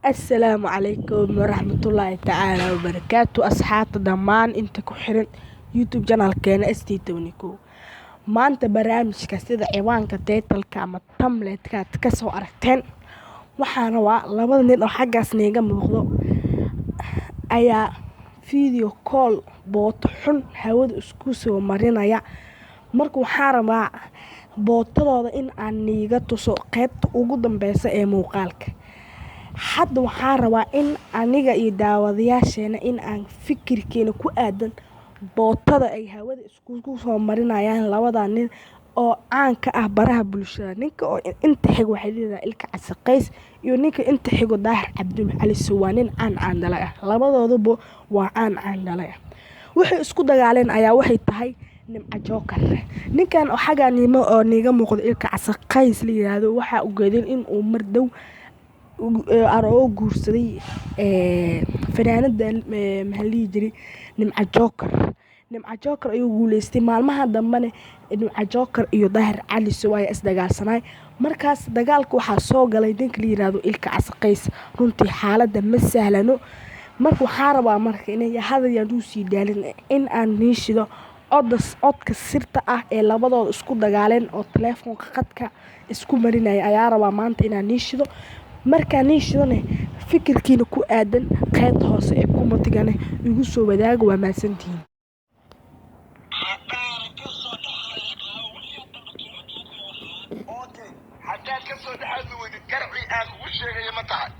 Assalaamu calaykum waraxmatullaahi tacaala wabarakaatu asxaabta dhammaan inta ku xiran youtube channelkeena ST21 maanta barnaamijka sida ciwaanka title-ka ama thumbnail-ka aad ka soo aragteen waxaan rabaa labada nin oo xaggaas niiga muuqdo ayaa video call booto xun hawada isku soo marinaya marka waxaan rabaa bootadooda in aan niiga tuso qaybta ugu dambeysa ee muuqaalka. Hadda waxaan rabaa in aniga iyo daawadayaasheena in aan fikirkeena ku aadan bootada ay hawada iskugu soo marinayaan labada nin oo caan ka ah baraha bulshada. Ninka oo inta xigo waxay leedahay Ilka Case Qays iyo ninka inta xigo Daahir Cabdul Cali waa nin caan dhalay ah. Labadooduba waa caan dhalay ah. Waxay isku dagaaleen ayaa waxay tahay Nimca Joker. Ninkan oo xaga niiga muuqdo Ilka Case Qays la yiraahdo waxa uu geedin in uu mar dhow aroo guursaday fanaanada maxalli jiray Nimca Joker ayuu guuleystay maalmaha dambana Nimca Joker iyo Daahir Cali ay isdagaalsanay markaas dagaalka waxa soo galay ninka la yiraahdo Ilka Case Qays runtii xaaladda ma sahlano marka waxaan rabaa marka inay hadayaan u sii daalin in aan niishido codka sirta ah ee labadooda isku dagaaleen oo telefoonka qadka isku marinaya ayaa rabaa maanta inaan niishido marka niishidone fikirkiina ku aadan qaybta hoose ee kumatigana igu soo wadaaga waa maasantiin. حتى كسر لحد ودي كرعي أنا وش هي متى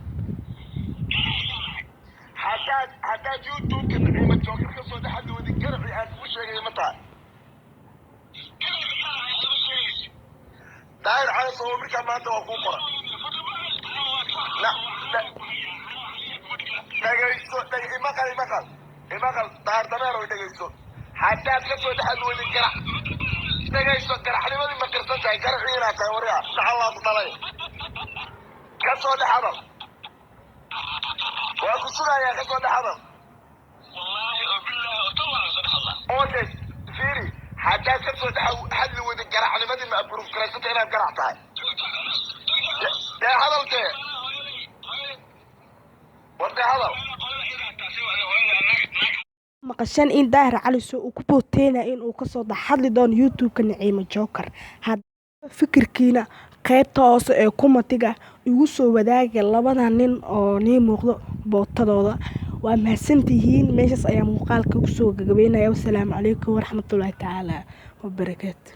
حتى يوتيوب كنا عم تفكر كسر لحد ودي كرعي أنا وش هي متى داير على صومك ما أنت وقوفر لا دقيقة مقال داير دمير ودقيقة حتى كسر لحد ودي كرع دقيقة كرع حلوة ما كرتش كرعي لا توريها الله تطلعي كسر لحظة وأقصنا يا كسر لحظة والله وبالله وطلع صدق الله أوكي فيري حتى كسر حد ودي الجرح على مدى ما أبروف كراسة أنا جرحتها يا حضرت ورد حضر maqashan in Daahir Cali uu ku booteena in uu ka soo dhaxadli doono YouTube-ka Nimca Joker. Hadda fikirkiina qaybta hoose ee kumatiga igu soo wadaaga labada nin oo nii muuqdo bootadooda waa mahadsantihiin meeshaas ayaa muuqaalka ku soo gagabeynaya. Wassalaamu calaykum waraxmatullaahi tacaala wabarakaatu.